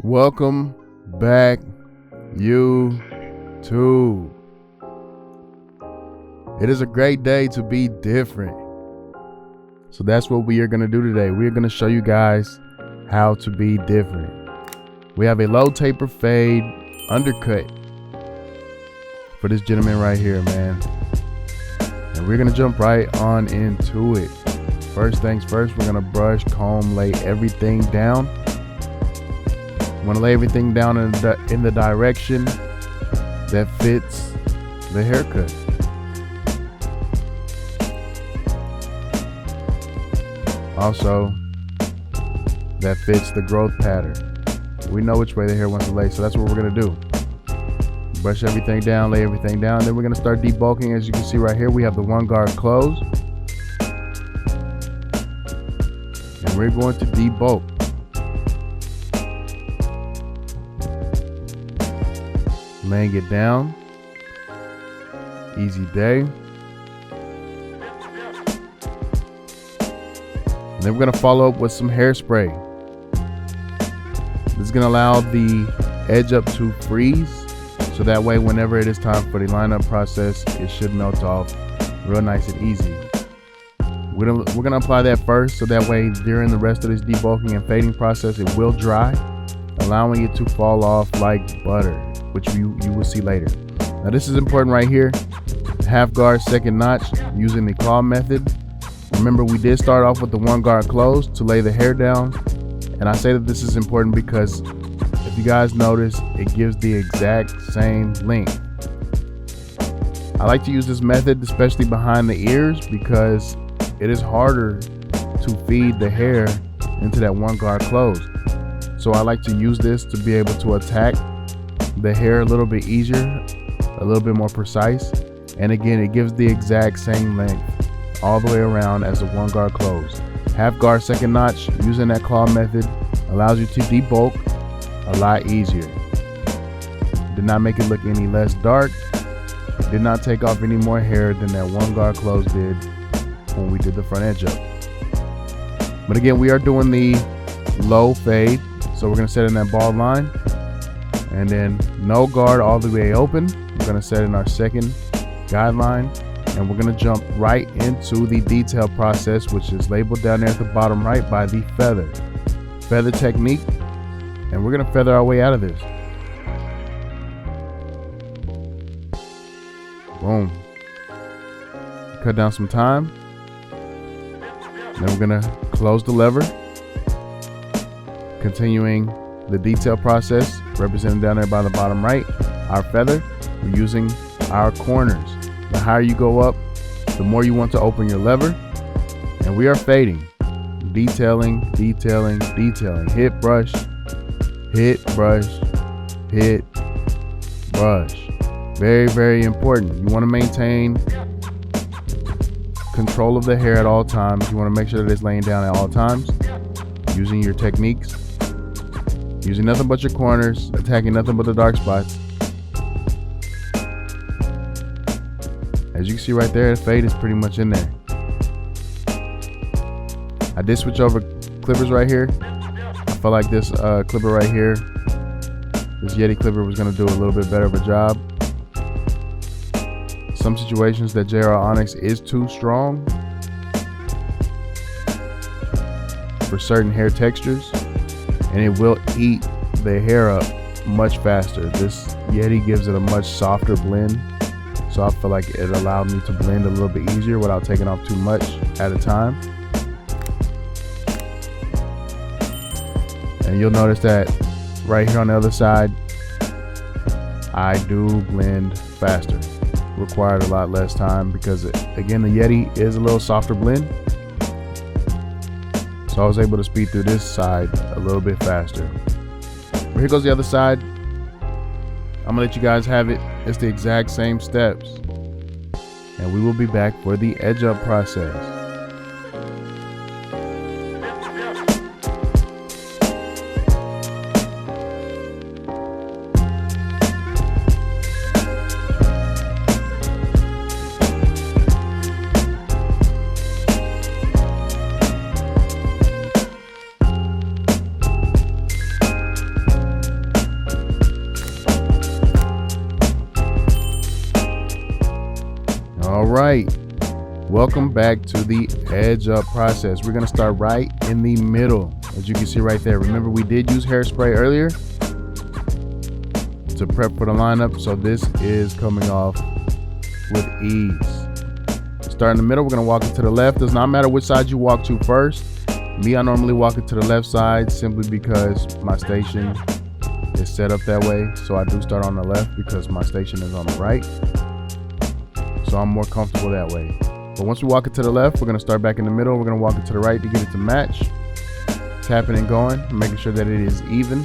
Welcome back, YouTube. It is a great day to be different. So that's what we are going to do today. We are going to show you guys how to be different. We have a low taper fade undercut for this gentleman right here, man. And we're going to jump right on into it. First things first, we're going to brush, comb, lay everything down. I'm going to lay everything down in the direction that fits the haircut. Also, that fits the growth pattern. We know which way the hair wants to lay, so that's what we're going to do. Brush everything down, lay everything down. Then we're going to start debulking. As you can see right here, we have the one guard closed. And we're going to debulk. Laying it down. Easy day. And then we're going to follow up with some hairspray. This is going to allow the edge up to freeze. So that way, whenever it is time for the lineup process, it should melt off real nice and easy. We're gonna apply that first, so that way during the rest of this debulking and fading process, it will dry, allowing it to fall off like butter, which you will see later. Now this is important right here. Half guard, second notch, using the claw method. Remember, we did start off with the one guard closed to lay the hair down. And I say that this is important because if you guys notice, it gives the exact same length. I like to use this method, especially behind the ears, because it is harder to feed the hair into that one guard closed. So I like to use this to be able to attack the hair a little bit easier, a little bit more precise. And again, it gives the exact same length all the way around as the one guard closed. Half guard, second notch, using that claw method allows you to debulk a lot easier. Did not make it look any less dark. Did not take off any more hair than that one guard close did when we did the front edge up. But again, we are doing the low fade, so we're going to set in that bald line, and then no guard all the way open. We're going to set in our second guideline, and we're going to jump right into the detail process, which is labeled down there at the bottom right by the feather technique. And we're going to feather our way out of this. Boom. Cut down some time. Then we're going to close the lever. Continuing the detail process, represented down there by the bottom right. Our feather, we're using our corners. The higher you go up, the more you want to open your lever. And we are fading. Detailing, detailing, detailing. Hit, brush. Hit, brush, hit, brush. Very, very important. You want to maintain control of the hair at all times. You want to make sure that it's laying down at all times. Using your techniques. Using nothing but your corners. Attacking nothing but the dark spots. As you can see right there, the fade is pretty much in there. I did switch over clippers right here. I felt like this clipper right here, this Yeti clipper, was going to do a little bit better of a job. Some situations that JR Onyx is too strong for certain hair textures, and it will eat the hair up much faster. This Yeti gives it a much softer blend, so I feel like it allowed me to blend a little bit easier without taking off too much at a time. And you'll notice that right here on the other side, I do blend faster. Required a lot less time because, again, the Yeti is a little softer blend. So I was able to speed through this side a little bit faster. But here goes the other side. I'm gonna let you guys have it. It's the exact same steps. And we will be back for the edge up process. right, welcome back to the edge up process. We're going to start right in the middle, as you can see right there. Remember, we did use hairspray earlier to prep for the lineup, so this is coming off with ease. Start in the middle. We're going to walk it to the left. Does not matter which side you walk to first. Me, I normally walk it to the left side simply because my station is set up that way. So I do start on the left because my station is on the right. So I'm more comfortable that way. But once we walk it to the left, we're going to start back in the middle. We're going to walk it to the right to get it to match. Tapping and going, making sure that it is even.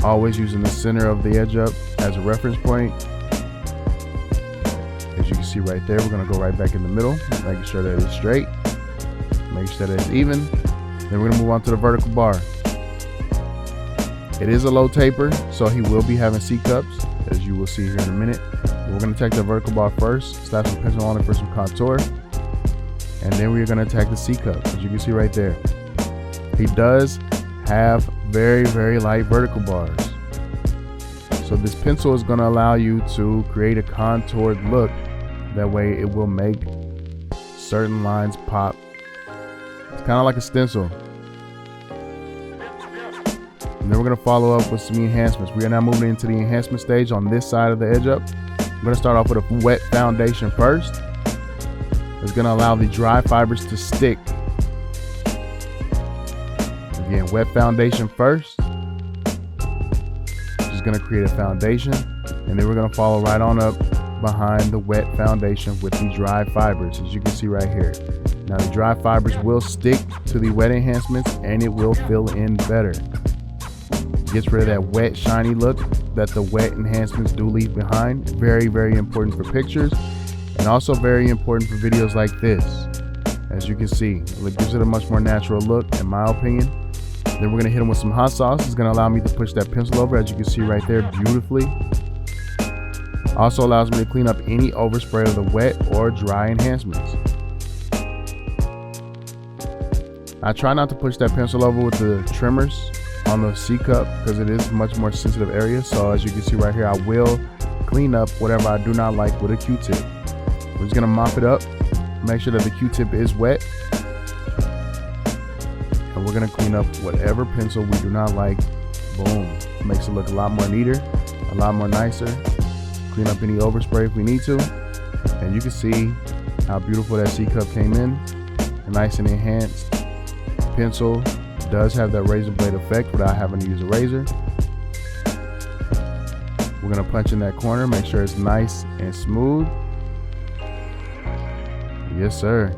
Always using the center of the edge up as a reference point. As you can see right there, we're going to go right back in the middle, making sure that it's straight, making sure that it's even. Then we're going to move on to the vertical bar. It is a low taper, so he will be having C cups, as you will see here in a minute. We're going to attack the vertical bar first, slap some pencil on it for some contour, and then we're going to attack the C cup, as you can see right there. He does have very, very light vertical bars. So this pencil is going to allow you to create a contoured look. That way it will make certain lines pop. It's kind of like a stencil. And then we're going to follow up with some enhancements. We are now moving into the enhancement stage on this side of the edge up. I'm going to start off with a wet foundation first. It's going to allow the dry fibers to stick. Again, wet foundation first. Just going to create a foundation, and then we're going to follow right on up behind the wet foundation with the dry fibers, as you can see right here. Now the dry fibers will stick to the wet enhancements and it will fill in better. Gets rid of that wet shiny look that the wet enhancements do leave behind. Very, very important for pictures, and also very important for videos like this. As you can see, it gives it a much more natural look, in my opinion. Then we're going to hit them with some hot sauce. It's going to allow me to push that pencil over, as you can see right there, beautifully. Also allows me to clean up any overspray of the wet or dry enhancements. I try not to push that pencil over with the trimmers on the C cup because it is a much more sensitive area. So as you can see right here, I will clean up whatever I do not like with a Q-tip. We're just going to mop it up, make sure that the Q-tip is wet. And we're going to clean up whatever pencil we do not like. Boom. Makes it look a lot more neater, a lot more nicer. Clean up any overspray if we need to. And you can see how beautiful that C cup came in. A nice and enhanced pencil. Does have that razor blade effect without having to use a razor. We're going to punch in that corner, make sure it's nice and smooth. Yes, sir.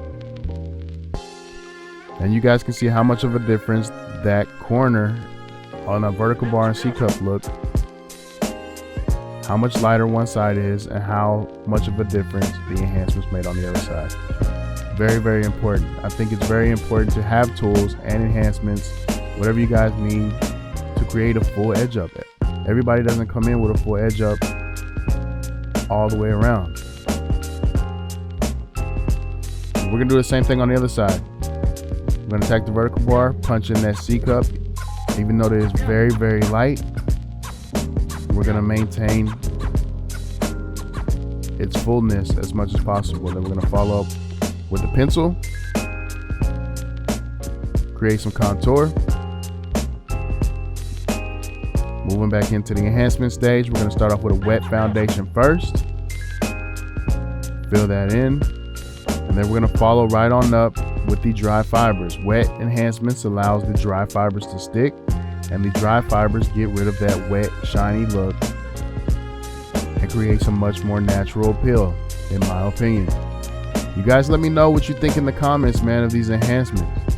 And you guys can see how much of a difference that corner on a vertical bar and C cup look, how much lighter one side is and how much of a difference the enhancements made on the other side. Very, very important. I think it's very important to have tools and enhancements, whatever you guys need, to create a full edge up. Everybody doesn't come in with a full edge up all the way around. We're gonna do the same thing on the other side. We're gonna attack the vertical bar, punch in that C cup. Even though it is very, very light, we're gonna maintain its fullness as much as possible. Then we're gonna follow up with the pencil, create some contour. Moving back into the enhancement stage, we're going to start off with a wet foundation first. Fill that in, and then we're going to follow right on up with the dry fibers. Wet enhancements allows the dry fibers to stick, and the dry fibers get rid of that wet, shiny look and creates a much more natural appeal, in my opinion. You guys let me know what you think in the comments, man, of these enhancements.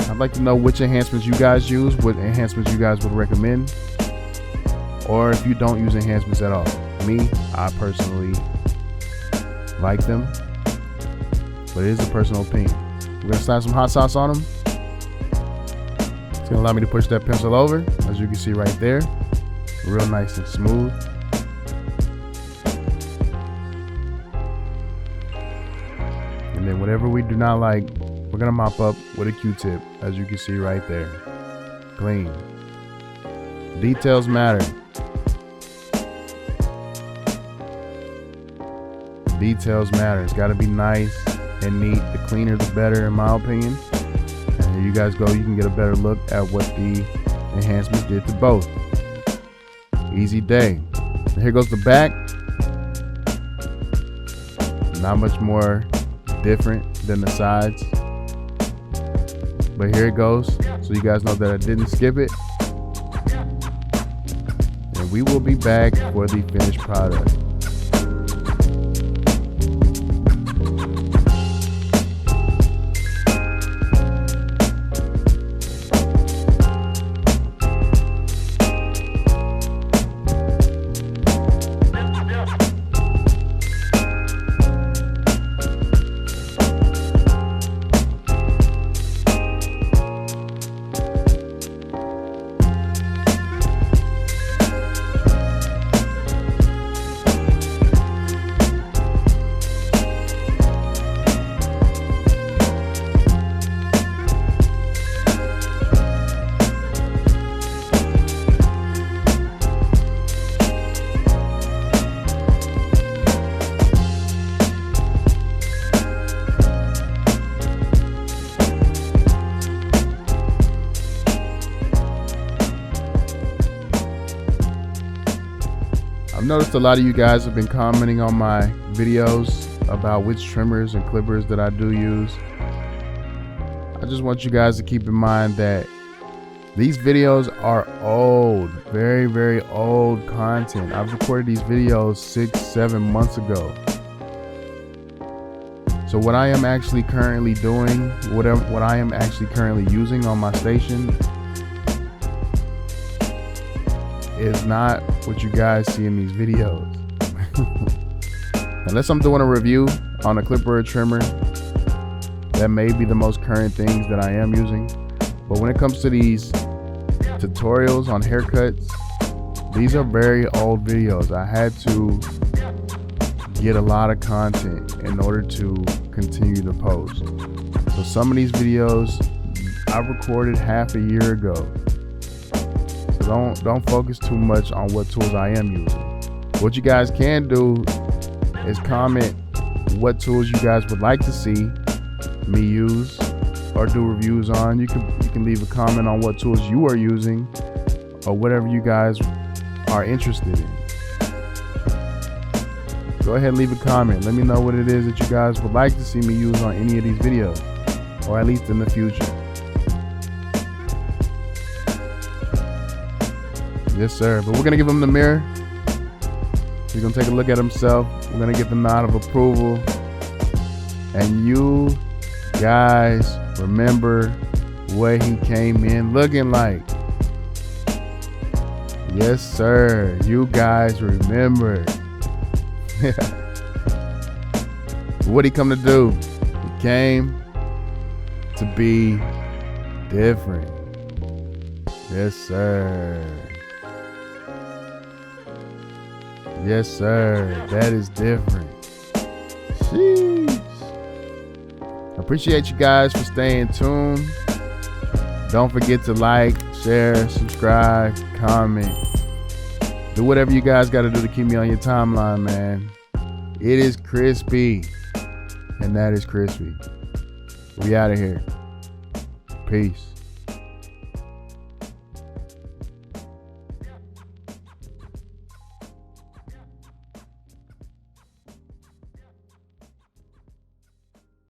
I'd like to know which enhancements you guys use, what enhancements you guys would recommend, or if you don't use enhancements at all. Me, I personally like them, but it is a personal opinion. We're gonna slap some hot sauce on them. It's gonna allow me to push that pencil over, as you can see right there, real nice and smooth. And then whatever we do not like, we're gonna mop up with a Q-tip, as you can see right there. Clean. Details matter. Details matter. It's got to be nice and neat. The cleaner the better, in my opinion. And here you guys go. You can get a better look at what the enhancements did to both. Easy day. And here goes the back. Not much more different than the sides, but here it goes, so you guys know that I didn't skip it. And we will be back for the finished product. I've noticed a lot of you guys have been commenting on my videos about which trimmers and clippers that I do use. I just want you guys to keep in mind that these videos are old, very, very old content. I've recorded these videos 6-7 months ago. So what I am actually currently doing, what I am actually currently using on my station is not what you guys see in these videos. Unless I'm doing a review on a clipper or trimmer, that may be the most current things that I am using. But when it comes to these tutorials on haircuts, these are very old videos. I had to get a lot of content in order to continue to post. So some of these videos I recorded half a year ago. So don't focus too much on what tools I am using. What you guys can do is comment what tools you guys would like to see me use or do reviews on. You can leave a comment on what tools you are using or whatever you guys are interested in. Go ahead and leave a comment. Let me know what it is that you guys would like to see me use on any of these videos, or at least in the future. Yes, sir. But we're going to give him the mirror. He's going to take a look at himself. We're going to give the nod of approval. And you guys remember what he came in looking like. Yes, sir. You guys remember. What'd he come to do? He came to be different. Yes, sir. Yes, sir. That is different. Sheesh. Appreciate you guys for staying tuned. Don't forget to like, share, subscribe, comment. Do whatever you guys got to do to keep me on your timeline, man. It is crispy. And that is crispy. We out of here. Peace.